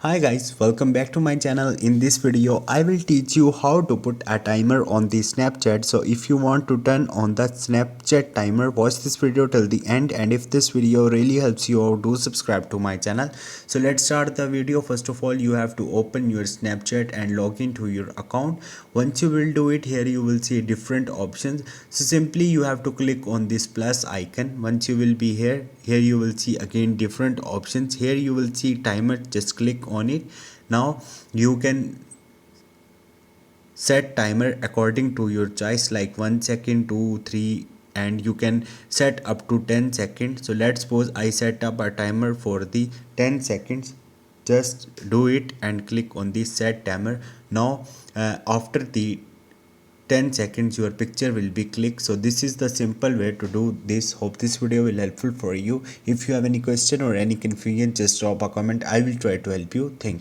Hi guys, welcome back to my channel. In this video, I will teach you how to put a timer on the Snapchat. So if you want to turn on the Snapchat timer, watch this video till the end, and if this video really helps you out, do subscribe to my channel. So let's start the video. First of all, you have to open your Snapchat and log into your account. Once you will do it, here you will see different options. So simply you have to click on this plus icon. Once you will be here you will see again different options. Here you will see timer, just click on it. Now you can set timer according to your choice, like 1 second, 2, 3, and you can set up to 10 seconds. So let's suppose I set up a timer for the 10 seconds. Just do it and click on the set timer. Now after the 10 seconds your picture will be clicked. So this is the simple way to do this. Hope this video will helpful for you. If you have any question or any confusion, just drop a comment. I will try to help you. Thank you.